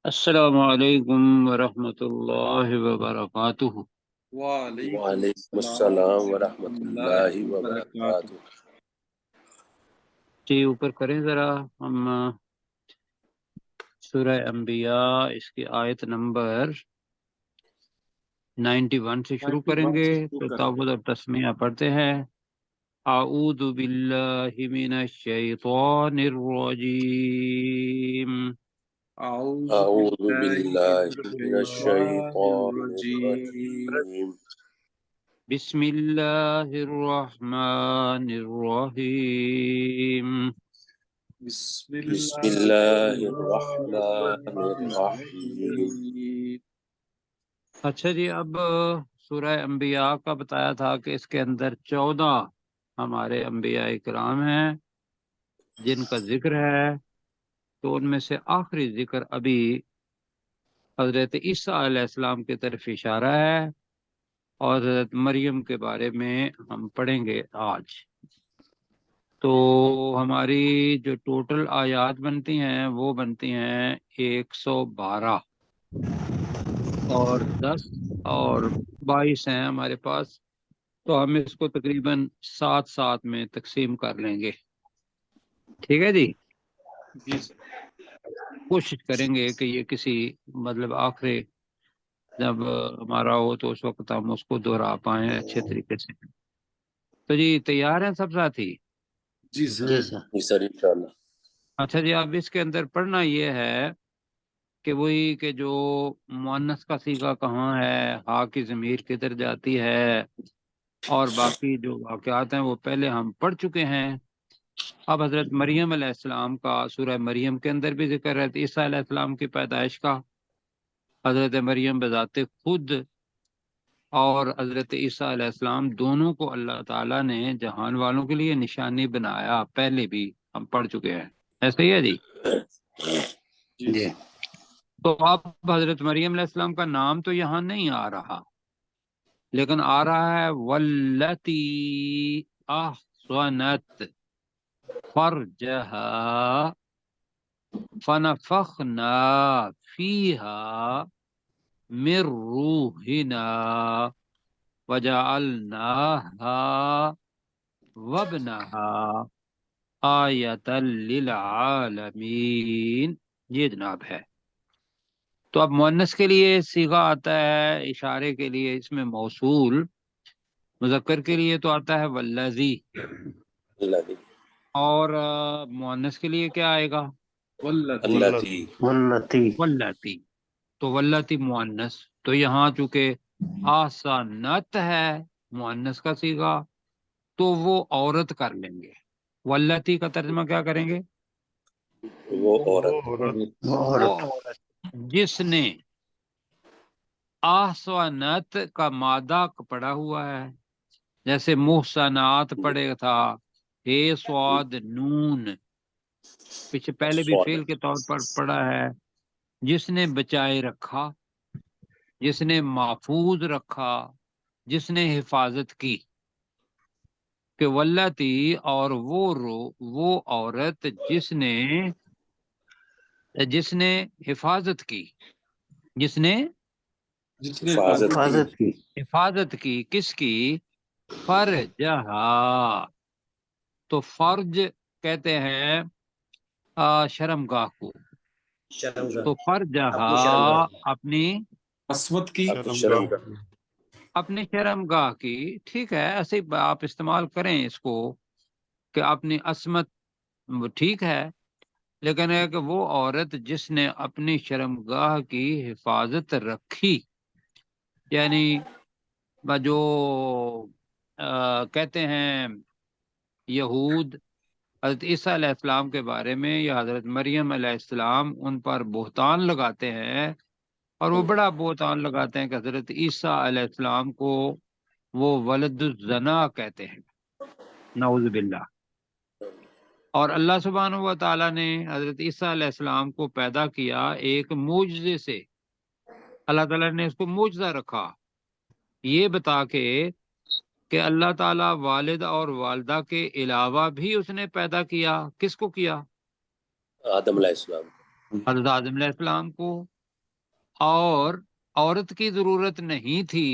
السلام علیکم ورحمۃ اللہ وبرکاتہ۔ وعلیکم وعلیکم السلام السلام ورحمۃ ورحمۃ اللہ اللہ وبرکاتہ۔ وبرکاتہ۔ جی اوپر کریں ذرا ہم سورہ انبیاء اس کی آیت نمبر 91 سے شروع کریں 91 گے سے شروع تو کریں۔ تعوذ اور تسمیہ پڑھتے ہیں۔ اعوذ باللہ من الشیطان الرجیم۔ اعوذ اعوذ باللہ باللہ من من الشیطان الشیطان الرجیم۔ الرجیم۔ بسم اللہ الرحمن الرحیم۔ بسم بسم اللہ اللہ الرحمن الرحمن الرحیم۔ الرحیم۔ اچھا جی، اب سورہ انبیاء کا بتایا تھا کہ اس کے اندر 14 ہمارے انبیاء کرام ہیں جن کا ذکر ہے، تو ان میں سے آخری ذکر ابھی حضرت عیسیٰ علیہ السلام کی طرف اشارہ ہے، اور حضرت مریم کے بارے میں ہم پڑھیں گے آج۔ تو ہماری جو ٹوٹل آیات بنتی ہیں وہ بنتی ہیں 112، اور 10 اور 22 ہیں ہمارے پاس، تو ہم اس کو تقریباً 7 میں تقسیم کر لیں گے۔ ٹھیک ہے جی، جی سر۔ کوشش کریں گے کہ یہ کسی مطلب آخری جب ہمارا ہو تو اس وقت ہم اس کو دہرا پائیں اچھے طریقے سے۔ تو جی تیار ہیں سب ساتھی؟ جی سر۔ جی سر انشاءاللہ۔ اچھا جی، اب اس کے اندر پڑھنا یہ ہے کہ وہی کہ جو مؤنث کا صیغہ کہاں ہے، ہا کی ضمیر کدھر جاتی ہے، اور باقی جو واقعات ہیں وہ پہلے ہم پڑھ چکے ہیں۔ اب حضرت مریم علیہ السلام کا سورہ مریم کے اندر بھی ذکر ہے، عیسیٰ علیہ السلام کی پیدائش کا۔ حضرت مریم بذات خود اور حضرت عیسیٰ علیہ السلام دونوں کو اللہ تعالیٰ نے جہان والوں کے لیے نشانی بنایا، پہلے بھی ہم پڑھ چکے ہیں، ایسا ہی ہے جی؟ جی۔ تو اب حضرت مریم علیہ السلام کا نام تو یہاں نہیں آ رہا، لیکن آ رہا ہے والتی احصنت فرجہا فنفخنا فیہا من روحنا وجعلناها وابنها آیۃ للعالمین، یہ جناب ہے۔ تو اب مؤنث کے لیے صیغہ آتا ہے اشارے کے لیے، اس میں موصول، مذکر کے لیے تو آتا ہے والذی، اللہ اور مؤنث کے لیے کیا آئے گا؟ واللتی۔ واللاتی۔ تو واللاتی مؤنث، تو یہاں چونکہ آسانت ہے مؤنث کا صیغہ، تو وہ عورت کر لیں گے۔ واللاتی کا ترجمہ کیا کریں گے؟ وہ عورت۔ وہ عورت جس نے، آسانت کا مادہ پڑا ہوا ہے، جیسے محسنات پڑے تھا، ہے سواد نون، پیچھے پہلے بھی فعل کے طور پر پڑا ہے، جس نے بچائے رکھا، جس نے محفوظ رکھا، جس نے حفاظت کی، کہ واللاتی، اور وہ عورت جس نے حفاظت کی، جس نے حفاظت کی، کس کی؟ فرجہا۔ تو فرج کہتے ہیں شرمگاہ کو، تو فرجہا اپنی عصمت کی۔ اپنی شرمگاہ کی، ٹھیک ہے، ایسے آپ استعمال کریں اس کو کہ اپنی عصمت، ٹھیک ہے، لیکن ہے کہ وہ عورت جس نے اپنی شرمگاہ کی حفاظت رکھی، یعنی جو کہتے ہیں یہود حضرت عیسیٰ علیہ السلام کے بارے میں یا حضرت مریم علیہ السلام ان پر بہتان لگاتے ہیں، اور وہ بڑا بہتان لگاتے ہیں کہ حضرت عیسیٰ علیہ السلام کو وہ ولد الزنا کہتے ہیں، نعوذ باللہ۔ اور اللہ سبحانہ و تعالیٰ نے حضرت عیسیٰ علیہ السلام کو پیدا کیا ایک معجزے سے، اللہ تعالیٰ نے اس کو معجزہ رکھا، یہ بتا کے کہ اللہ تعالیٰ والد اور والدہ کے علاوہ بھی اس نے پیدا کیا، کس کو کیا؟ آدم علیہ السلام۔ حضرت آدم علیہ السلام کو، اور عورت کی ضرورت نہیں تھی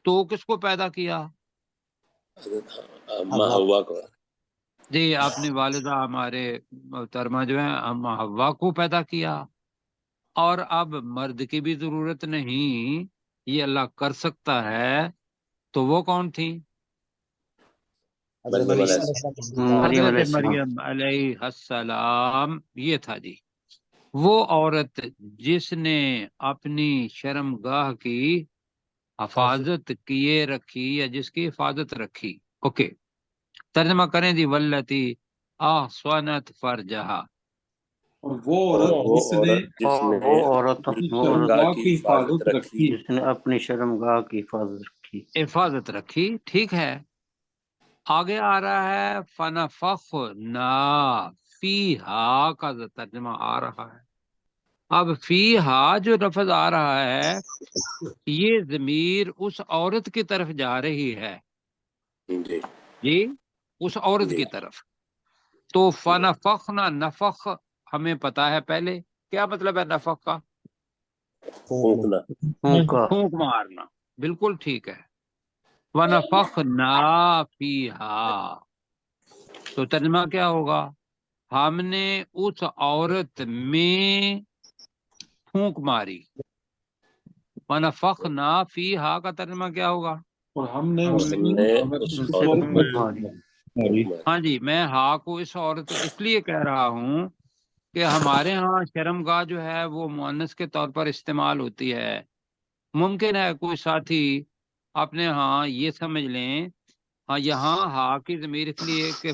تو کس کو پیدا کیا؟ اما ہوا کو. جی اپنی والدہ ہمارے محترمہ جو ہیں اما حوا کو پیدا کیا. اور اب مرد کی بھی ضرورت نہیں، یہ اللہ کر سکتا ہے، تو وہ کون تھی؟ حضرت مریم علیہ السلام. یہ تھا جی وہ عورت جس نے اپنی شرمگاہ کی حفاظت کیے رکھی یا جس کی حفاظت رکھی. اوکے ترجمہ کریں جی. والتی احصنت فرجہا. اور وہ عورت اپنی شرمگاہ کی حفاظت رکھی. جس نے اپنی شرمگاہ کی حفاظت رکھی. حفاظت رکھی، ٹھیک ہے. آگے آ رہا ہے فنفخنا فیہا کا ترجمہ آ رہا ہے. اب فیہا جو لفظ آ رہا ہے یہ ضمیر اس عورت کی طرف جا رہی ہے. جی جی اس عورت جی کی طرف. تو فنفخنا، نفخ ہمیں پتا ہے پہلے کیا مطلب ہے نفخ کا؟ پھونکنا. پھونکا. پھونک مارنا، بالکل ٹھیک ہے. وَنَفَخْنَا فِيهَا تو ترجمہ کیا ہوگا؟ ہم نے اس عورت میں پھونک ماری. وَنَفَخْنَا فِيهَا کا ترجمہ کیا ہوگا؟ اور ہم نے اور ہم نے اس عورت میں ہاں جی میں ہا کو اس عورت اس لیے کہہ رہا ہوں کہ ہمارے ہاں شرمگاہ جو ہے وہ مؤنث کے طور پر استعمال ہوتی ہے. ممکن ہے کوئی ساتھی اپنے ہاں یہ سمجھ لیں ہاں یہاں ہا کی ضمیر اس لیے کہ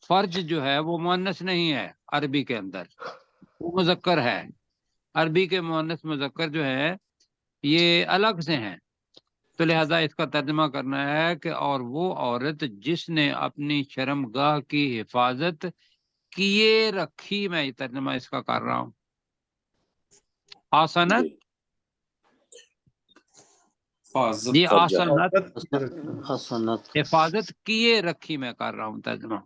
فرج جو ہے وہ مؤنث نہیں ہے عربی کے اندر، وہ مذکر ہے. عربی کے مؤنث مذکر جو ہے یہ الگ سے ہیں. تو لہذا اس کا ترجمہ کرنا ہے کہ اور وہ عورت جس نے اپنی شرمگاہ کی حفاظت کیے رکھی. میں یہ ترجمہ اس کا کر رہا ہوں. آسنت جی حفاظت. جی فرجہ. آسنت حسنت. حفاظت کیے رکھی میں کر رہا ہوں ترجمہ.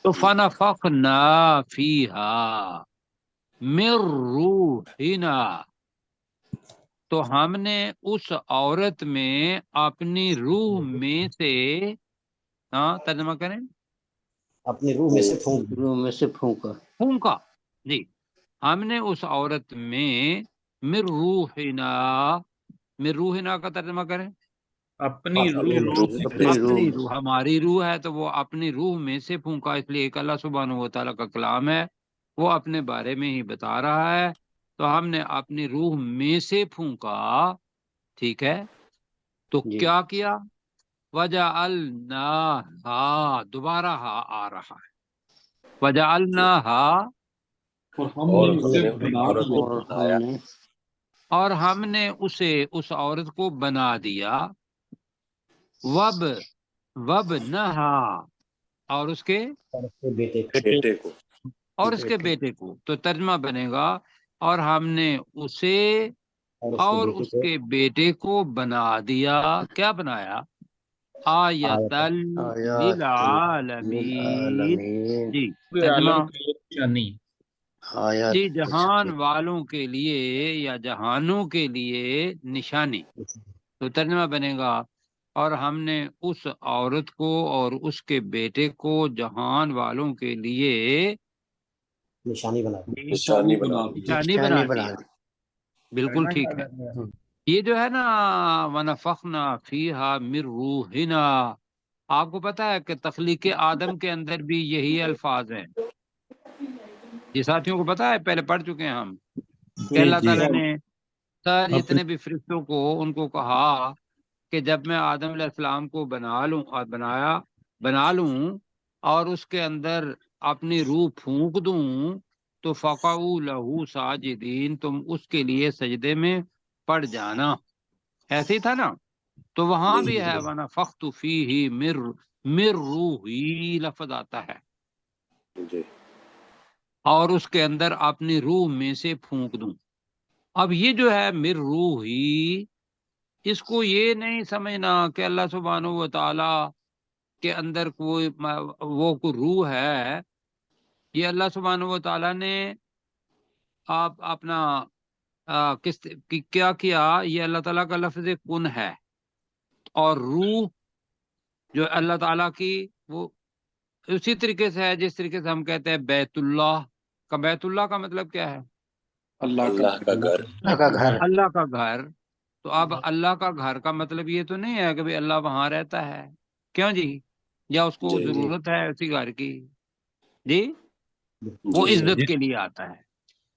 تو فنفخنا فیہا من روحنا تو ہم نے اس عورت میں اپنی روح میں سے ہاں ترجمہ کریں اپنی روح میں سے پھونک. روح میں سے پھونکا. پھونکا. جی ہم نے اس عورت میں من روحنا کا ترجمہ کریں اپنی اپنی روح روح اپنی میں روح اپنی میں. روح. ہماری روح ہے تو وہ اپنی روح میں سے پھونکا، اس لیے ایک اللہ سبحانہ و تعالیٰ کا کلام ہے، وہ اپنے بارے میں ہی بتا رہا ہے. تو ہم نے اپنی روح میں سے پھونکا، ٹھیک ہے. تو جی. کیا وجعلناہا دوبارہ ہا آ رہا ہے. وجعلناہا اور ہم اور نے ہم اسے نے بنا عورت دیا. کو اور ہم بنایا. نے اور ہم نے اسے اس عورت کو بنا دیا. وب نہا اور اس کے بیٹے بیٹے کو. اور اس کے بیٹے کو. تو ترجمہ بنے گا اور ہم نے اسے اور اس کے بیٹے کو بنا دیا. کیا بنایا؟ آیۃ آیات للعالمین. للعالمین. جی پورے ترجمہ عالم کی نشانی. آیات جی جہان والوں کے لیے یا جہانوں کے لیے نشانی. تو ترجمہ بنے گا اور ہم نے اس عورت کو اور اس کے بیٹے کو جہان والوں کے لیے نشانی بنا نشانی بنا دی. نشانی بنا دیا. بالکل ٹھیک ہے. یہ جو ہے نا وَنَفَخْنَا فِيهَا مِن رُوحِنَا، آپ کو پتا ہے کہ تخلیق آدم کے اندر بھی یہی الفاظ ہیں. یہ ساتھیوں کو پتا ہے، پہلے پڑھ چکے ہیں ہم کہ اللہ تعالیٰ نے سر جتنے بھی فرشتوں کو ان کو کہا کہ جب میں آدم علیہ السلام کو بنا لوں اور اس کے اندر اپنی روح پھونک دوں تو فقعوا لہو ساجدین، تم اس کے لیے سجدے میں پڑ جانا. ایسے ہی تھا نا. تو وہاں بھی ہے وَنَفَخْتُ فِيهِ مِن روحی لفظ آتا ہے جی اور اس کے اندر اپنی روح میں سے پھونک دوں. اب یہ جو ہے مر روحی، اس کو یہ نہیں سمجھنا کہ اللہ سبحانہ و تعالی کے اندر کوئی وہ کوئی روح ہے. یہ اللہ سبحانہ و تعالی نے آپ اپنا کیا کیا، یہ اللہ تعالیٰ کا لفظ کن ہے، اور روح جو اللہ تعالیٰ کی وہ اسی طریقے سے ہے جس طریقے سے ہم کہتے ہیں بیت اللہ کا، بیت اللہ کا مطلب کیا ہے؟ اللہ کا گھر. اللہ کا گھر. اللہ کا گھر. تو اب اللہ کا گھر کا مطلب یہ تو نہیں ہے کہ بھئی اللہ وہاں رہتا ہے، کیوں جی؟ یا اس کو جی ضرورت ہے اسی گھر کی؟ جی، وہ جی عزت کے لیے آتا ہے.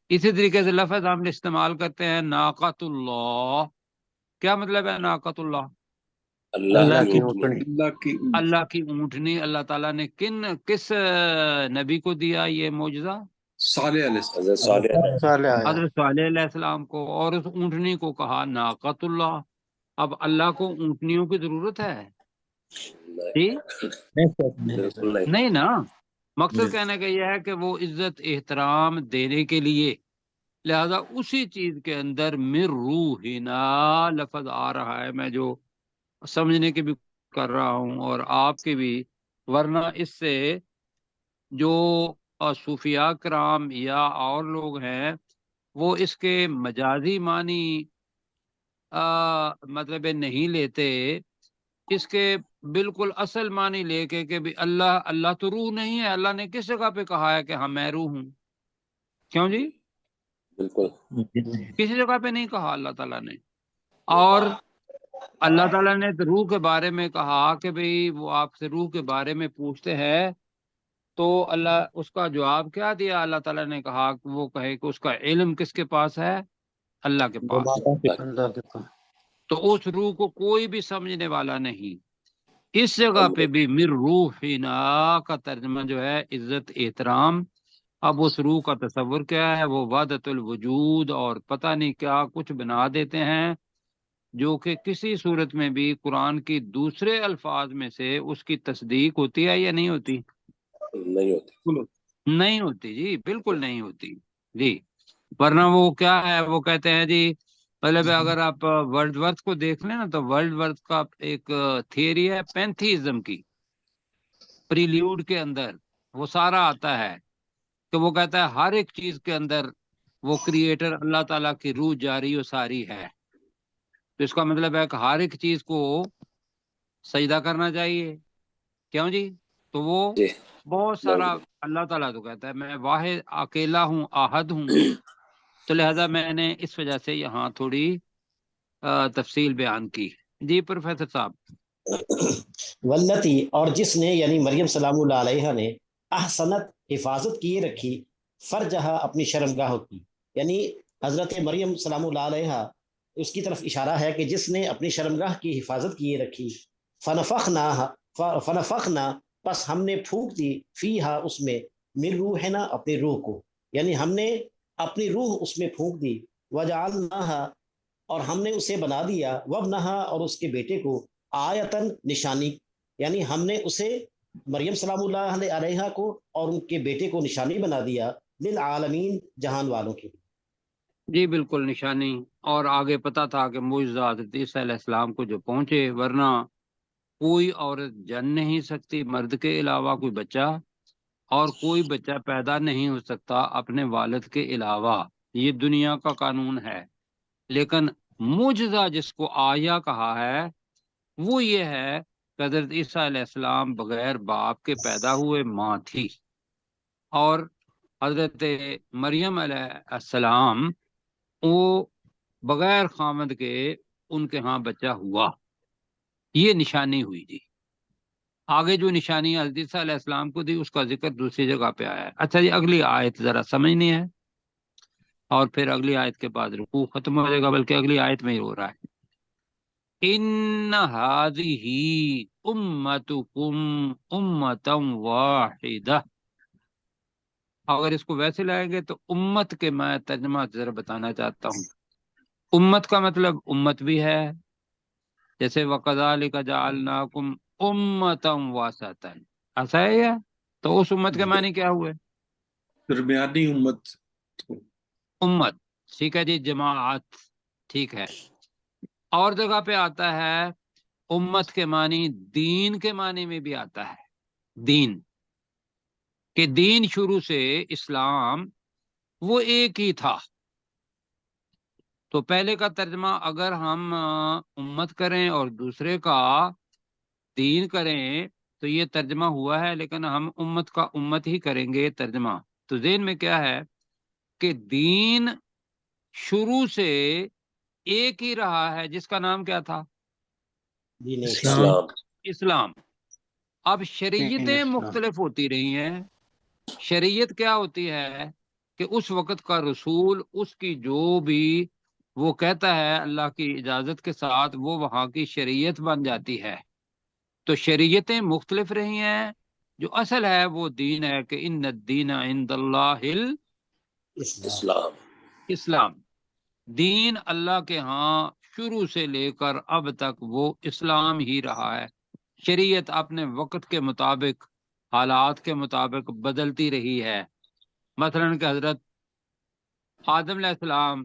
اسی طریقے سے لفظ ہم استعمال کرتے ہیں ناقۃ اللہ. کیا مطلب ہے ناقۃ اللہ؟ اللہ کی اونٹنی. اللہ کی اللہ کی اونٹنی. اللہ تعالیٰ نے کس نبی کو دیا یہ معجزہ؟ صالح علیہ السلام. حضرت صالح صالح آیا. حضرت صالح علیہ السلام کو، اور اس اونٹنی کو کہا ناقۃ اللہ. اب اللہ کو اونٹنیوں کی ضرورت ہے؟ جی بالکل نہیں. نہیں نا. مقصد کہنے کا یہ ہے کہ وہ عزت احترام دینے کے لیے، لہذا اسی چیز کے اندر مر روحنا لفظ آ رہا ہے، میں جو سمجھنے کی بھی کر رہا ہوں اور آپ کے بھی، ورنہ اس سے جو صوفیاء کرام یا اور لوگ ہیں وہ اس کے مجازی معنی مطلب نہیں لیتے، اس کے بالکل اصل معنی لے کے کہ بھی اللہ تو روح نہیں ہے. اللہ نے کس جگہ پہ کہا ہے کہ ہاں میں روح ہوں؟ کیوں جی؟ بالکل کسی جگہ پہ نہیں کہا اللہ تعالیٰ نے. اور اللہ تعالیٰ نے روح کے بارے میں کہا کہ بھئی وہ آپ سے روح کے بارے میں پوچھتے ہیں، تو اللہ اس کا جواب کیا دیا؟ اللہ تعالیٰ نے کہا کہ وہ کہے کہ اس کا علم کس کے پاس ہے؟ اللہ کے پاس. اللہ کے پاس. تو اس روح کو کوئی بھی سمجھنے والا نہیں. اس جگہ پہ بھی مر روحنا کا ترجمہ جو ہے عزت احترام. اب اس روح کا تصور کیا ہے؟ وہ وحدت الوجود اور پتہ نہیں کیا کچھ بنا دیتے ہیں، جو کہ کسی صورت میں بھی قرآن کی دوسرے الفاظ میں سے اس کی تصدیق ہوتی ہے یا نہیں ہوتی؟ نہیں ہوتی. نہیں ہوتی جی، بالکل نہیں ہوتی جی. ورنہ وہ کیا ہے، وہ کہتے ہیں جی، مطلب اگر آپ ورلڈ ورتھ کو دیکھ لیں نا، تو ورلڈ ورتھ کا ایک تھیوری ہے پینتھیزم کی، پریلیوڈ کے اندر وہ سارا آتا ہے کہ وہ کہتا ہے ہر ایک چیز کے اندر وہ کریٹر اللہ تعالیٰ کی روح جاری و ساری ہے. تو اس کا مطلب ہے کہ ہر ایک چیز کو سجدہ کرنا چاہیے، کیوں جی؟ تو وہ جی بہت سارا اللہ تعالیٰ تو کہتا ہے میں واحد اکیلا ہوں، احد ہوں. تو لہذا میں نے اس وجہ سے یہاں تھوڑی تفصیل بیان کی. جی پروفیسر صاحب. واللتی، اور جس نے یعنی مریم سلام اللہ علیہ نے احسنت حفاظت کیے رکھی فرجہا اپنی شرمگاہ کی، یعنی حضرت مریم سلام اللہ علیہ اس کی طرف اشارہ ہے کہ جس نے اپنی شرمگاہ کی حفاظت کیے رکھی فنفخنا پس ہم نے پھونک دی فیہا اس میں من روحنا اپنی روح کو، یعنی ہم نے اپنی روح اس میں پھونک دی. وجعلناہا اور ہم نے اسے بنا دیا، وابنہا اور اس کے بیٹے کو آیتن نشانی، یعنی ہم نے اسے مریم سلام اللہ علیہ کو اور ان کے بیٹے کو نشانی بنا دیا للعالمین جہان والوں کے. جی بالکل نشانی. اور آگے پتا تھا کہ معجزہ حضرت عیسیٰ علیہ السلام کو جو پہنچے، ورنہ کوئی عورت جن نہیں سکتی مرد کے علاوہ کوئی بچہ، اور کوئی بچہ پیدا نہیں ہو سکتا اپنے والد کے علاوہ. یہ دنیا کا قانون ہے. لیکن معجزہ جس کو آیا کہا ہے وہ یہ ہے کہ حضرت عیسیٰ علیہ السلام بغیر باپ کے پیدا ہوئے، ماں تھی، اور حضرت مریم علیہ السلام وہ بغیر خامد کے ان کے ہاں بچہ ہوا. یہ نشانی ہوئی جی. آگے جو نشانی حضرت عیسیٰ علیہ السلام کو دی اس کا ذکر دوسری جگہ پہ آیا ہے. اچھا جی، اگلی آیت ذرا سمجھنی ہے، اور پھر اگلی آیت کے بعد رکوع ختم ہو جائے گا، بلکہ اگلی آیت میں ہی ہو رہا ہے. ان هذه امتکم امتا واحدہ. اگر اس کو ویسے لائیں گے تو امت کے میں ترجمہ ذرا بتانا چاہتا ہوں. امت کا مطلب امت بھی ہے، جیسے وَكَذَلِكَ جَعَلْنَاكُمْ أُمَّةً وَسَطًا، ایسا ہے یہ. تو اس امت کے معنی کیا ہوئے؟ درمیانی امت. امت، ٹھیک ہے جی، جماعت، ٹھیک ہے. اور جگہ پہ آتا ہے امت کے معنی دین کے معنی میں بھی آتا ہے. دین کہ دین شروع سے اسلام وہ ایک ہی تھا. تو پہلے کا ترجمہ اگر ہم امت کریں اور دوسرے کا دین کریں تو یہ ترجمہ ہوا ہے، لیکن ہم امت کا امت ہی کریں گے ترجمہ. تو ذہن میں کیا ہے کہ دین شروع سے ایک ہی رہا ہے، جس کا نام کیا تھا؟ دین اسلام. اسلام. اب شریعتیں مختلف ہوتی رہی ہیں. شریعت کیا ہوتی ہے کہ اس وقت کا رسول، اس کی جو بھی وہ کہتا ہے اللہ کی اجازت کے ساتھ، وہ وہاں کی شریعت بن جاتی ہے. تو شریعتیں مختلف رہی ہیں، جو اصل ہے وہ دین ہے کہ ان الدین عند اللہ اسلام. الاسلام. دین اللہ کے ہاں شروع سے لے کر اب تک وہ اسلام ہی رہا ہے. شریعت اپنے وقت کے مطابق، حالات کے مطابق بدلتی رہی ہے. مثلا کہ حضرت آدم علیہ السلام،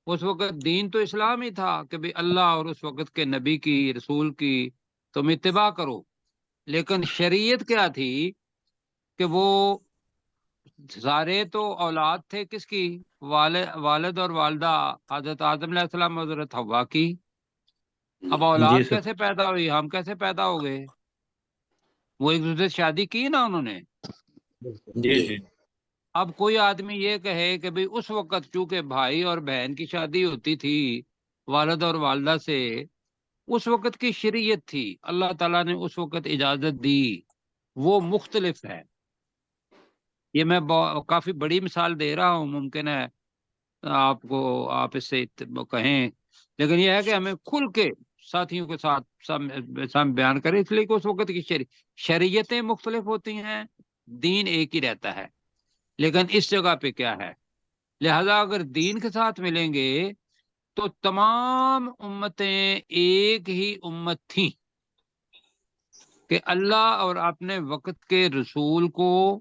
اس وقت دین تو اسلام ہی تھا کہ بھی اللہ اور اس وقت کے نبی کی، رسول کی تم اتباع کرو. لیکن شریعت کیا تھی کہ وہ سارے تو اولاد تھے کس کی؟ والد اور والدہ حضرت آدم علیہ السلام اور حضرت حوا کی. اب اولاد کیسے پیدا ہوئی؟ ہم کیسے پیدا ہو گئے؟ وہ ایک دوسرے سے شادی کی نا انہوں نے. جی. اب کوئی آدمی یہ کہے کہ بھئی اس وقت چونکہ بھائی اور بہن کی شادی ہوتی تھی والد اور والدہ سے، اس وقت کی شریعت تھی، اللہ تعالیٰ نے اس وقت اجازت دی، وہ مختلف ہے. یہ میں کافی بڑی مثال دے رہا ہوں، ممکن ہے آپ اس سے کہیں، لیکن یہ ہے کہ ہمیں کھل کے ساتھیوں کے ساتھ سب بیان کریں، اس لیے کہ اس وقت کی شریعتیں مختلف ہوتی ہیں، دین ایک ہی رہتا ہے. لیکن اس جگہ پہ کیا ہے، لہذا اگر دین کے ساتھ ملیں گے تو تمام امتیں ایک ہی امت تھیں کہ اللہ اور اپنے وقت کے رسول کو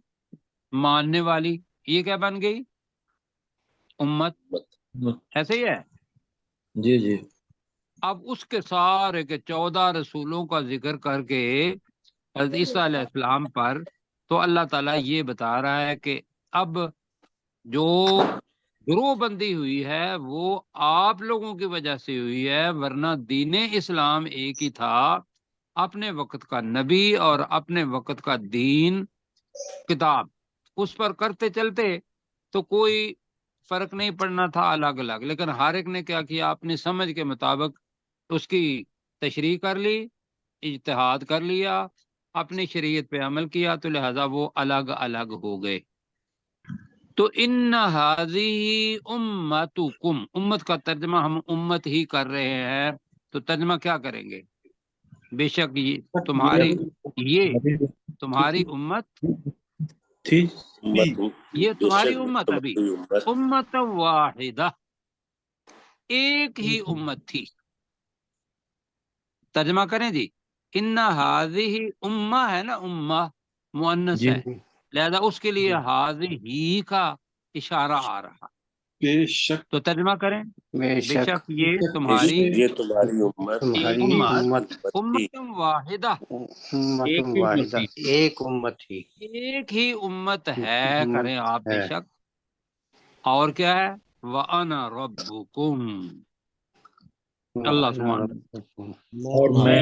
ماننے والی. یہ کیا بن گئی؟ امت. ایسے ہی ہے. جی. اب اس کے سارے کے 14 رسولوں کا ذکر کر کے حضرت عیسیٰ علیہ السلام پر تو اللہ تعالیٰ یہ بتا رہا ہے کہ اب جو گروہ بندی ہوئی ہے وہ آپ لوگوں کی وجہ سے ہوئی ہے، ورنہ دین اسلام ایک ہی تھا. اپنے وقت کا نبی اور اپنے وقت کا دین، کتاب، اس پر کرتے چلتے تو کوئی فرق نہیں پڑنا تھا الگ الگ. لیکن ہر ایک نے کیا کیا؟ اپنی سمجھ کے مطابق اس کی تشریح کر لی، اجتہاد کر لیا، اپنی شریعت پہ عمل کیا، تو لہذا وہ الگ الگ ہو گئے. تو ان ہذہ امتکم، امت کا ترجمہ ہم امت ہی کر رہے ہیں. تو ترجمہ کیا کریں گے؟ بے شک یہ تمہاری امت، یہ تمہاری امت، ابھی امت واحدہ، ایک ہی امت تھی. ترجمہ کریں جی. ان ہذہ امہ ہے نا، امہ مؤنث ہے، لہذا اس کے لیے ہذہ کا اشارہ آ رہا. بے شک تو ترجمہ کریں، بے بے شک شک یہ تمہاری تمہاری امت تمہاری امت، امت امت واحدہ، امت ایک ہی امت واحدہ، تھی، ایک امت ہی ایک ہی امت ہے. کریں آپ بے ہے. شک. اور کیا ہے؟ وَأَنَا رَبُّكُمْ، اللہ سبحانہ، اور میں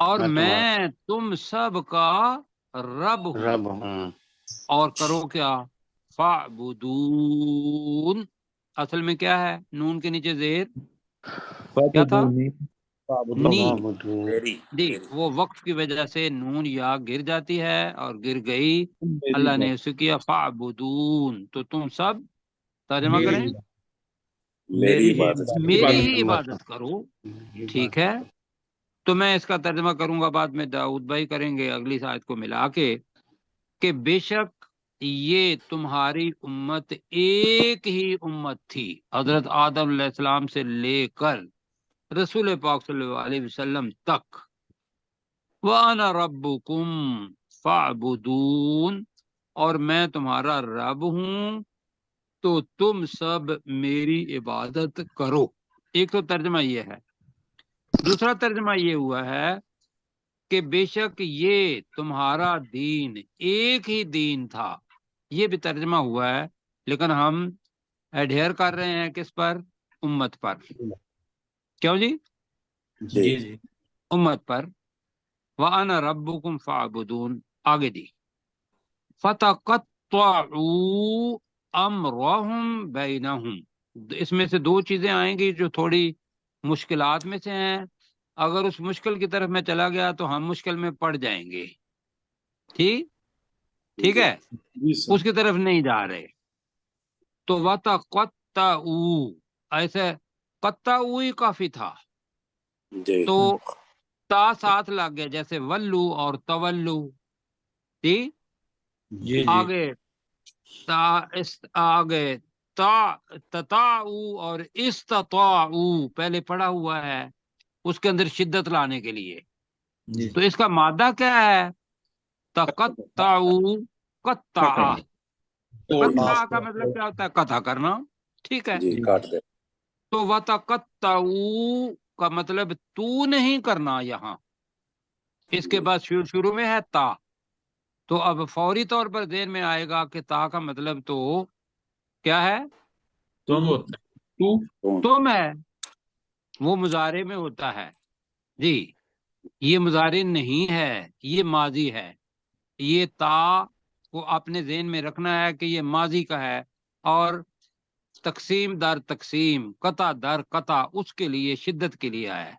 اور میں تم سب کا رب ہوں. رب ہوں. اور کرو کیا؟ فَاعْبُدُونِ، اصل میں کیا ہے؟ نون کے نیچے زیر کیا تھا؟ نی. جی وہ وقف کی وجہ سے نون یا گر جاتی ہے اور گر گئی، اللہ نے اسے کیا فَاعْبُدُونِ. تو تم سب ترجمہ کریں، میری عبادت میری ہی عبادت کرو. ٹھیک ہے. تو میں اس کا ترجمہ کروں گا، بعد میں داؤد بھائی کریں گے اگلی آیت کو ملا کے، کہ بے شک یہ تمہاری امت ایک ہی امت تھی، حضرت آدم علیہ السلام سے لے کر رسول پاک صلی اللہ علیہ وسلم تک. وَأَنَا رَبُّكُمْ فَاعْبُدُونِ، اور میں تمہارا رب ہوں تو تم سب میری عبادت کرو. ایک تو ترجمہ یہ ہے. دوسرا ترجمہ یہ ہوا ہے کہ بے شک یہ تمہارا دین ایک ہی دین تھا، یہ بھی ترجمہ ہوا ہے، لیکن ہم ایڈہیر کر رہے ہیں کس پر؟ امت پر. کیوں جی؟ جی جی امت پر. وَأَنَا رَبُّكُمْ فَاعْبُدُونَ. آگے جی. فَتَقَطَّعُوا أَمْرَهُمْ بَيْنَهُمْ. اس میں سے دو چیزیں آئیں گی جو تھوڑی مشکلات میں سے ہیں. اگر اس مشکل کی طرف میں چلا گیا تو ہم مشکل میں پڑ جائیں گے. ٹھیک ہے، جی سر. اس کی طرف نہیں جا رہے. تو وَتَقَطَّعُوا، ایسے قطعوا ہی کافی تھا جی تو تا ساتھ لگ گیا، جیسے ولو اور تولو. ٹھیک. جی جی آگے آگے تتاؤ اور استطاعو پہلے پڑا ہوا ہے، اس کے اندر شدت لانے کے لیے. جی تو اس کا مادہ کیا ہے؟ تقطعو. قطع. قطع کا مطلب کیا ہوتا ہے؟ قطع کرنا. ٹھیک ہے. جی کاٹ دے. تو وتقطعو کا مطلب تو نہیں کرنا. یہاں اس کے بعد شروع میں ہے تا، تو اب فوری طور پر ذہن میں آئے گا کہ تا کا مطلب تو کیا ہے؟ تم ہوتا تم ہے. وہ مضارع میں ہوتا ہے جی، یہ مضارع نہیں ہے، یہ ماضی ہے. یہ تا کو اپنے ذہن میں رکھنا ہے کہ یہ ماضی کا ہے، اور تقسیم در تقسیم، قطع در قطع، اس کے لیے شدت کے لیے ہے.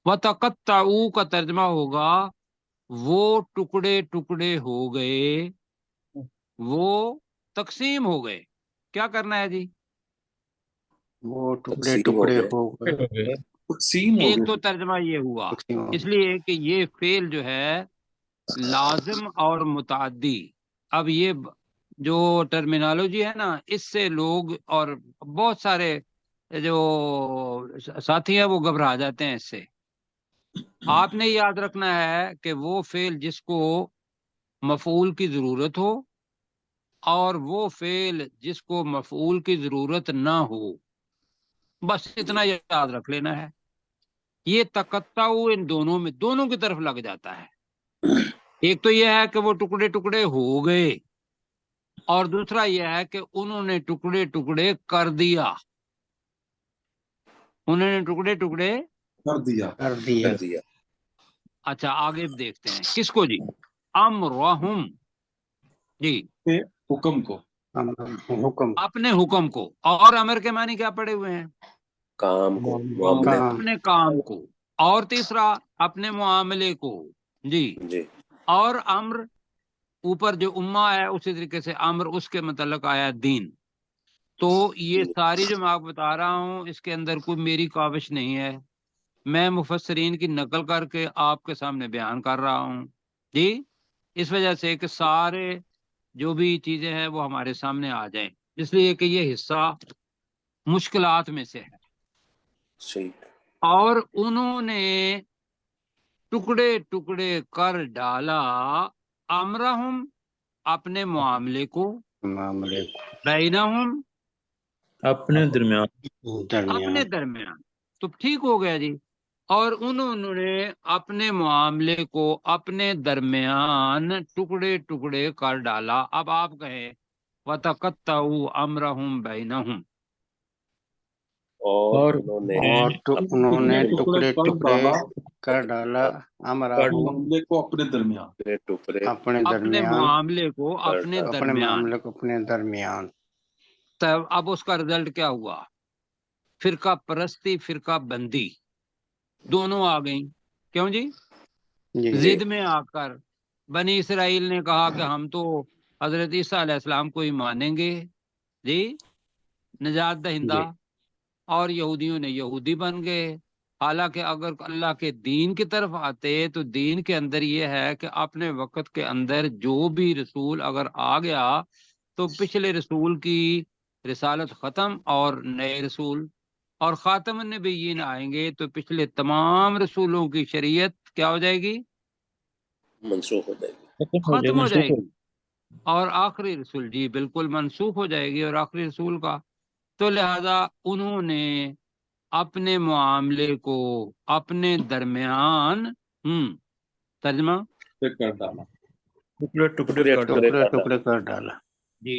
وَتَقَطَّعُوا کا ترجمہ ہوگا وہ ٹکڑے ٹکڑے ہو گئے، وہ تقسیم ہو گئے. کیا کرنا ہے جی؟ وہ ٹکڑے ٹکڑے ہو گئے. تقسیم ہو ایک گئے. تو ترجمہ یہ ہوا، تقسیم ہو اس لیے کہ یہ فعل جو ہے لازم اور متعدی. اب یہ جو ٹرمینالوجی ہے نا، اس سے لوگ اور بہت سارے جو ساتھی ہیں وہ گھبرا جاتے ہیں اس سے. آپ نے یاد رکھنا ہے کہ وہ فعل جس کو مفعول کی ضرورت ہو، اور وہ فعل جس کو مفعول کی ضرورت نہ ہو، بس اتنا یاد رکھ لینا ہے. یہ تقطع ان دونوں میں، دونوں کی طرف لگ جاتا ہے. ایک تو یہ ہے کہ وہ ٹکڑے ٹکڑے ہو گئے، اور دوسرا یہ ہے کہ انہوں نے ٹکڑے ٹکڑے کر دیا. انہوں نے ٹکڑے ٹکڑے کر دیا. کر دیا. اچھا آگے دیکھتے ہیں کس کو جی؟ امرہم. جی کہ حکم کو. حکم اپنے حکم کو. اور امر کے معنی کیا پڑے ہوئے ہیں؟ کام کو معاملے اپنے کام کو. اور تیسرا اپنے معاملے کو. جی. جی اور امر اوپر جو امہ ہے اسی طریقے سے امر اس کے متعلق آیا دین. تو یہ ساری جو میں آپ بتا رہا ہوں اس کے اندر کوئی میری کاوش نہیں ہے، میں مفسرین کی نقل کر کے آپ کے سامنے بیان کر رہا ہوں جی، اس وجہ سے کہ سارے جو بھی چیزیں ہیں وہ ہمارے سامنے آ جائیں، اس لیے کہ یہ حصہ مشکلات میں سے ہے. صحیح. اور انہوں نے ٹکڑے ٹکڑے کر ڈالا امرہم اپنے معاملے کو، معاملے بینہم اپنے درمیان. اپنے درمیان. تو ٹھیک ہو گیا جی. اور انہوں نے اپنے معاملے کو اپنے درمیان ٹکڑے ٹکڑے کر ڈالا. اب آپ کہیں وَتَقَطَّعُوا أَمْرَهُمْ بَيْنَهُمْ. اور انہوں نے ٹکڑے ٹکڑے کر ڈالا امرہم معاملے کو اپنے درمیان. ٹکڑے اپنے معاملے کو اپنے اپنے درمیان. معاملے کو اپنے درمیان. تب اب اس کا رزلٹ کیا ہوا؟ فرقہ پرستی، فرقہ بندی دونوں آ گئیں. کیوں جی؟ جی ضد میں آ کر بنی اسرائیل نے کہا کہ ہم تو حضرت عیسیٰ علیہ السلام کو ہی مانیں گے جی، نجات دہندہ. اور یہودیوں نے یہودی بن گئے. حالانکہ اگر اللہ کے دین کی طرف آتے تو دین کے اندر یہ ہے کہ اپنے وقت کے اندر جو بھی رسول اگر آ گیا تو پچھلے رسول کی رسالت ختم اور نئے رسول، اور خاتم النبیین آئیں گے تو پچھلے تمام رسولوں کی شریعت کیا ہو جائے گی؟ منسوخ ہو جائے گی. ختم ہو جائے گی. اور آخری رسول جی بالکل منسوخ ہو جائے گی، اور آخری رسول کا. تو لہذا انہوں نے اپنے معاملے کو اپنے درمیان ترجمہ کر ڈالا. ٹکڑے ٹکڑے کر ٹکڑے ٹکڑے کر ڈالا. جی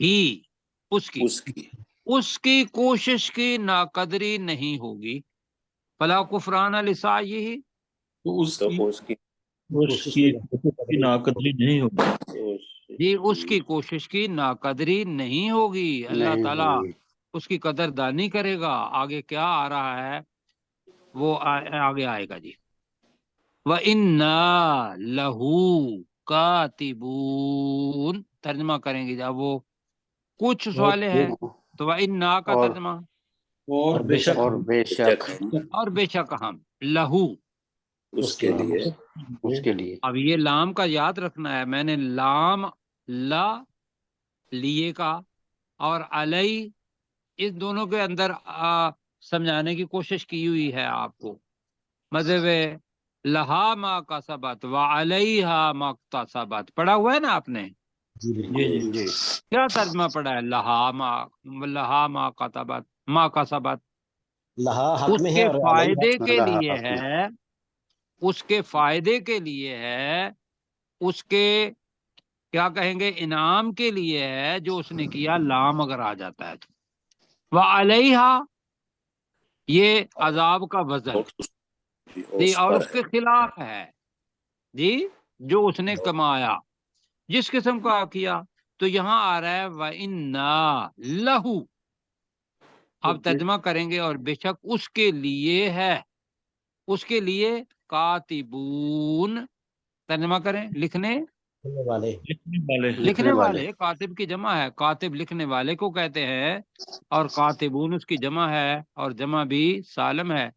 ہی اس کی کوشش کی ناقدری نہیں ہوگی. فلا کفران لسعیہ، تو اس تو کی اس کی اس کی ناقدری نہیں ہوگی. جی اس کی کوشش کی ناقدری نہیں ہوگی. اللہ نہیں تعالیٰ ہوگی. اس کی قدر دانی کرے گا. آگے کیا آ رہا ہے وہ آگے آئے گا جی. وَإِنَّا لَهُ كَاتِبُونَ ترجمہ کریں گے جب وہ کچھ سوالے ہیں تو وَإِنَّا کا اور ترجمہ اور بے شک اور بے شک اور بے شک ہم لہو اس کے لیے اس کے لیے. اب یہ لام کا یاد رکھنا ہے. میں نے لام لا لیے کا اور علی اس دونوں کے اندر سمجھانے کی کوشش کی ہوئی ہے آپ کو. مطلب لہا ما کسبت وعلیہا ما اکتسبت پڑھا ہوا ہے نا آپ نے. جی بالکل. جی کیا ترجمہ پڑھا ہے؟ لہا ما کسبت ما کسبت لہا حق اس میں ہے کے اور علیہ فائدے کے اللہ لیے حق میں. ہے، اس کے فائدے کے لیے ہے، اس کے کیا کہیں گے انعام کے لیے ہے جو اس نے کیا. لام اگر آ جاتا ہے تو وعلیہا یہ عذاب کا وزن جی اس اور پر اس کے خلاف ہے جی جو اس نے کمایا جس قسم کا کیا. تو یہاں آ رہا ہے وَإِنَّا لَهُ. اب ترجمہ کریں گے اور بے شک اس کے لیے ہے، اس کے لیے کاتبون ترجمہ کریں لکھنے والے. لکھنے والے. کاتب کی جمع ہے، کاتب لکھنے والے کو کہتے ہیں اور کاتبون اس کی جمع ہے اور جمع بھی سالم ہے.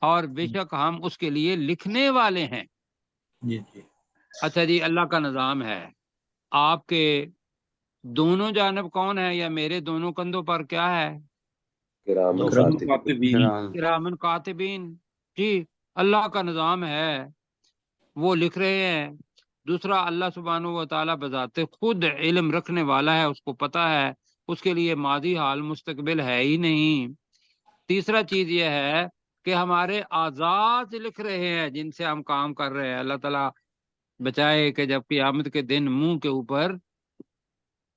اور بے شک ہم اس کے لیے لکھنے والے ہیں. جی جی اچھا جی اللہ کا نظام ہے. آپ کے دونوں جانب کون ہے یا میرے دونوں کندھوں پر کیا ہے؟ کرام کرم کاتب کاتبین کرامن کاتبین. جی اللہ کا نظام ہے وہ لکھ رہے ہیں. دوسرا اللہ سبحانہ و تعالیٰ بذات خود علم رکھنے والا ہے، اس کو پتہ ہے، اس کے لیے ماضی حال مستقبل ہے ہی نہیں. تیسرا چیز یہ ہے کہ ہمارے آزاد لکھ رہے ہیں جن سے ہم کام کر رہے ہیں. اللہ تعالیٰ بچائے کہ جب قیامت کے دن منہ کے اوپر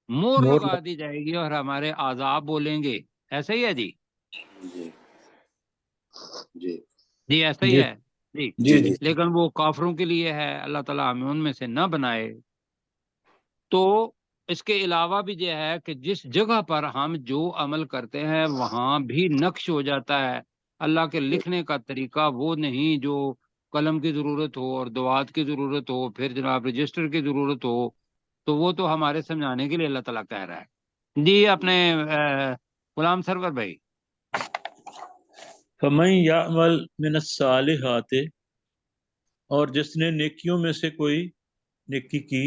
مور لگا دی جائے گی اور ہمارے عذاب بولیں گے. ایسا ہی ہے جی؟ جی جی جی ایسا ہی ہے جی. جی جی لیکن وہ کافروں کے لیے ہے، اللہ تعالیٰ ہمیں ان میں سے نہ بنائے. تو اس کے علاوہ بھی یہ ہے کہ جس جگہ پر ہم جو عمل کرتے ہیں وہاں بھی نقش ہو جاتا ہے. اللہ کے لکھنے کا طریقہ وہ نہیں جو قلم کی ضرورت ہو اور دوات کی ضرورت ہو پھر جناب رجسٹر کی ضرورت ہو. تو وہ تو ہمارے سمجھانے کے لیے اللہ تعالیٰ کہہ رہا ہے. جی اپنے غلام سرور بھائی. فَمَن يَعْمَلْ مِنَ الصَّالِحَاتِ اور جس نے نیکیوں میں سے کوئی نیکی کی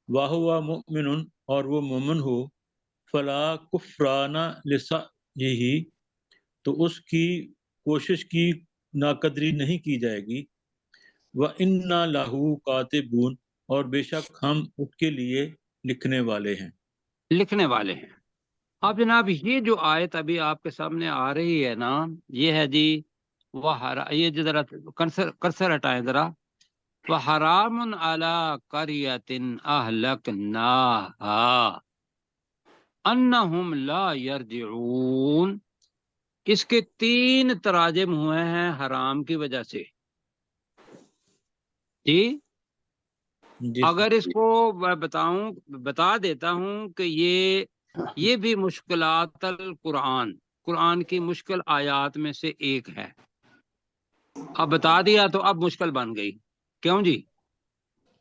وَهُوَ مُؤْمِنٌ اور وہ مومن ہو فَلَا كُفْرَانَ لِسَعْيِهِ تو اس کی کوشش کی ناقدری نہیں کی جائے گی. وَإِنَّا لَهُ كَاتِبُونَ اور بے شک ہم اس کے لیے لکھنے والے ہیں. لکھنے والے ہیں. اب جناب یہ جو آیت ابھی آپ کے سامنے آ رہی ہے نا یہ ہے جی یہ ذرا کرسر ہٹائیں ذرا. وَحَرَامٌ عَلَىٰ قَرْيَةٍ أَهْلَكْنَاهَا أَنَّهُمْ لَا يَرْجِعُونَ. اس کے 3 تراجم ہوئے ہیں حرام کی وجہ سے جی. اگر اس کو بتا دیتا ہوں کہ یہ بھی مشکلات قرآن کی مشکل آیات میں سے ایک ہے. اب بتا دیا تو اب مشکل بن گئی. کیوں جی؟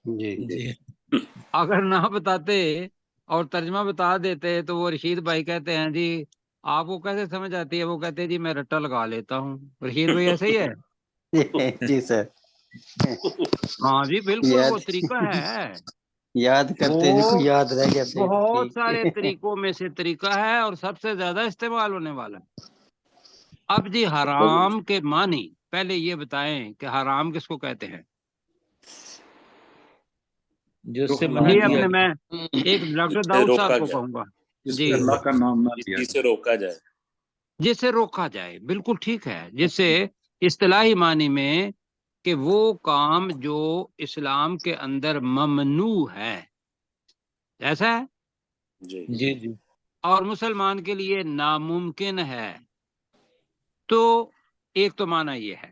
جی اگر نہ بتاتے اور ترجمہ بتا دیتے تو وہ رشید بھائی کہتے ہیں جی آپ کو کیسے سمجھ آتی ہے؟ وہ کہتے ہیں جی میں رٹا لگا لیتا ہوں. رشید بھائی ایسے ہی ہے؟ جی سر ہاں جی بالکل وہ طریقہ ہے. یاد کرتے جی کو یاد رہ گیا. بہت سارے طریقوں میں سے طریقہ ہے اور سب سے زیادہ استعمال ہونے والا. اب جی حرام کے معنی پہلے یہ بتائیں کہ حرام کس کو کہتے ہیں؟ جو جی اپنے میں ایک ڈاکٹر داؤد صاحب کو کہوں گا جس جی پہ اللہ کا نام نہ لیا جس سے روکا جائے. جس سے روکا جائے. بالکل ٹھیک ہے. جس سے اصطلاحی معنی میں کہ وہ کام جو اسلام کے اندر ممنوع ہے. ایسا ہے جی جی جی اور مسلمان کے لیے ناممکن ہے، تو ایک تو معنی یہ ہے۔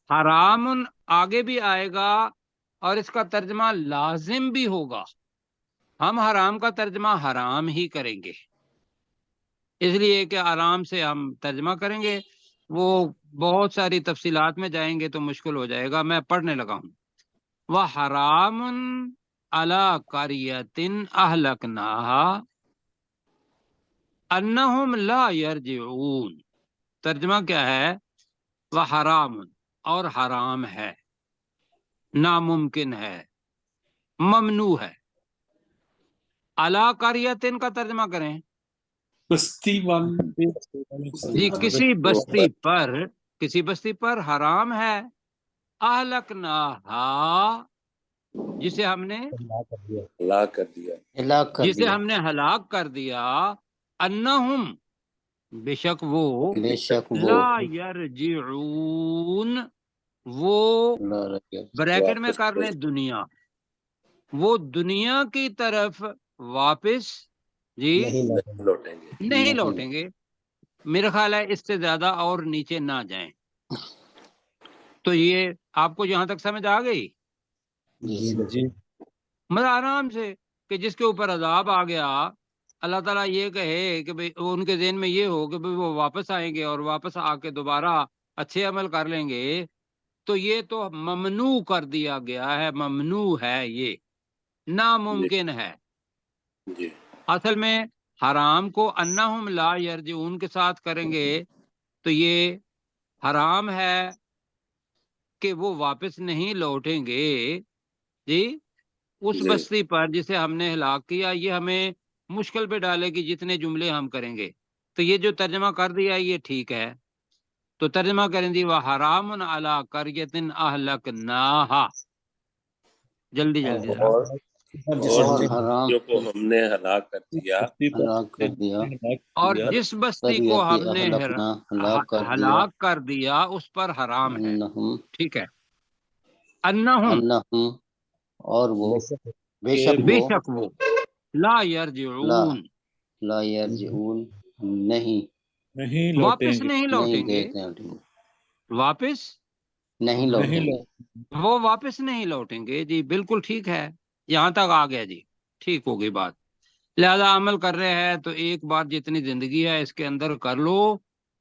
حرام آگے بھی آئے گا اور اس کا ترجمہ لازم بھی ہوگا، ہم حرام کا ترجمہ حرام ہی کریں گے، اس لیے کہ آرام سے ہم ترجمہ کریں گے، وہ بہت ساری تفصیلات میں جائیں گے تو مشکل ہو جائے گا، میں پڑھنے لگا ہوں۔ وَحَرَامٌ عَلَىٰ قَرْيَةٍ أَهْلَكْنَاهَا أَنَّهُمْ لَا يَرْجِعُونَ۔ ترجمہ کیا ہے؟ وَحَرَامٌ، اور حرام ہے، ناممکن ہے، ممنوع ہے۔ عَلَىٰ قَرْيَةٍ کا ترجمہ کریں بستی جی، کسی بستی پر حرام ہے، اہلکناہا، جسے ہم نے ہلاک کر دیا، ہلاک کر دیا، انہم، بے شک وہ، لا یرجعون، وہ بریکٹ میں کر لیں دنیا، وہ دنیا کی طرف واپس جی لوٹیں گے۔ نہیں لوٹیں گے۔ میرا خیال ہے اس سے زیادہ اور نیچے نہ جائیں۔ تو یہ آپ کو یہاں تک سمجھ آ گئی؟ جی مطلب آرام سے، کہ جس کے اوپر عذاب آ گیا، اللہ تعالیٰ یہ کہے کہ بھئی ان کے ذہن میں یہ ہو کہ بھئی وہ واپس آئیں گے اور واپس آ کے دوبارہ اچھے عمل کر لیں گے، تو یہ تو ممنوع کر دیا گیا ہے، ممنوع ہے، یہ ناممکن ہے۔ جی اصل میں حرام کو انہم لا یرجعون کے ساتھ کریں گے تو یہ حرام ہے کہ وہ واپس نہیں لوٹیں گے جی اس جی بستی پر جسے ہم نے ہلاک کیا۔ یہ ہمیں مشکل پہ ڈالے گی جتنے جملے ہم کریں گے، تو یہ جو ترجمہ کر دیا یہ ٹھیک ہے۔ تو ترجمہ کریں دی وحرام علی قریۃ اہلکناہا، جلدی جلدی ذرا۔ اور جس بستیوں کو ہم نے ہلاک کر دیا، اور جس بستی کو ہم نے ہلاک کر دیا اس پر حرام ہے، ٹھیک ہے۔ انہم، اور وہ بے بے شک شک وہ، لا یرجعون، نہیں لوٹیں واپس گے، نہیں لوٹیں گے، واپس نہیں نہیں وہ واپس نہیں لوٹیں گے، جی بالکل ٹھیک ہے، یہاں تک آ گیا جی، ٹھیک ہو گئی بات۔ لہذا عمل کر رہے ہیں تو ایک بار جتنی زندگی ہے اس کے اندر کر لو،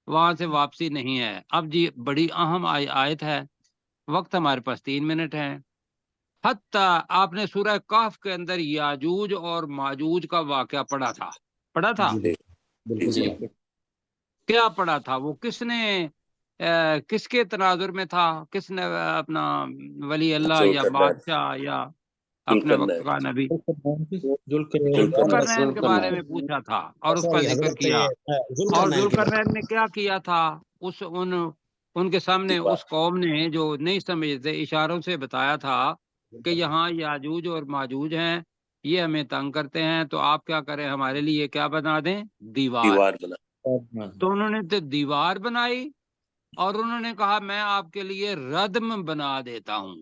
وہاں سے واپسی نہیں ہے۔ اب جی بڑی اہم آیت ہے، وقت ہمارے پاس 3 منٹ ہے۔ حتیٰ آپ نے سورہ کہف کے اندر یاجوج اور ماجوج کا واقعہ پڑھا تھا کیا پڑھا تھا؟ وہ کس نے کس کے تناظر میں تھا؟ کس نے اپنا ولی اللہ یا بادشاہ یا اپنے وقت کا نبی ذوالقرنین کے بارے میں پوچھا تھا اور اس کا ذکر کیا، اور ذوالقرنین نے کیا کیا تھا؟ ان کے سامنے اس قوم نے جو نہیں سمجھتے اشاروں سے بتایا تھا کہ یہاں یاجوج اور ماجوج ہیں، یہ ہمیں تنگ کرتے ہیں، تو آپ کیا کریں، ہمارے لیے کیا بنا دیں؟ دیوار بنا۔ تو انہوں نے تو دیوار بنائی اور انہوں نے کہا میں آپ کے لیے ردم بنا دیتا ہوں،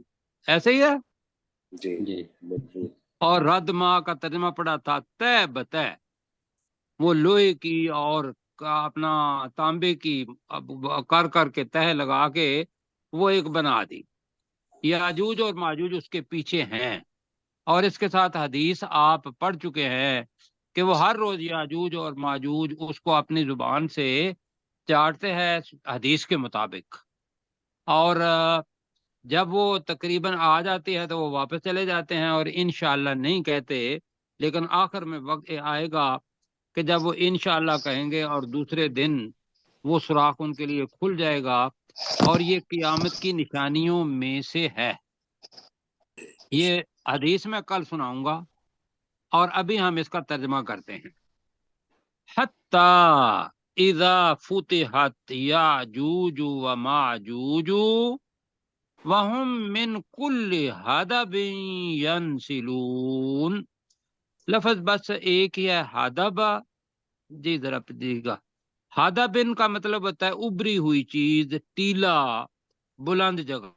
ایسے ہی ہے۔ جی بالکل۔ اور ردما کا ترجمہ پڑا تھا طے بطے، وہ لوہے کی اور اپنا تانبے کی کر کے تہ لگا کے وہ ایک بنا دی۔ یاجوج اور ماجوج اس کے پیچھے ہیں، اور اس کے ساتھ حدیث آپ پڑھ چکے ہیں کہ وہ ہر روز یاجوج اور ماجوج اس کو اپنی زبان سے چاٹتے ہیں حدیث کے مطابق، اور جب وہ تقریباً آ جاتی ہے تو وہ واپس چلے جاتے ہیں اور انشاءاللہ نہیں کہتے، لیکن آخر میں وقت آئے گا کہ جب وہ انشاءاللہ کہیں گے اور دوسرے دن وہ سوراخ ان کے لیے کھل جائے گا، اور یہ قیامت کی نشانیوں میں سے ہے۔ یہ حدیث میں کل سناؤں گا، اور ابھی ہم اس کا ترجمہ کرتے ہیں۔ حتی اذا فتحت یاجوج و ماجوج وہم من کل حدب ینسلون۔ لفظ بس ایک ہی ہے، حدب، جی ذرا دیکھیے گا، حدبن کا مطلب ہوتا ہے ابری ہوئی چیز، ٹیلا، بلند جگہ۔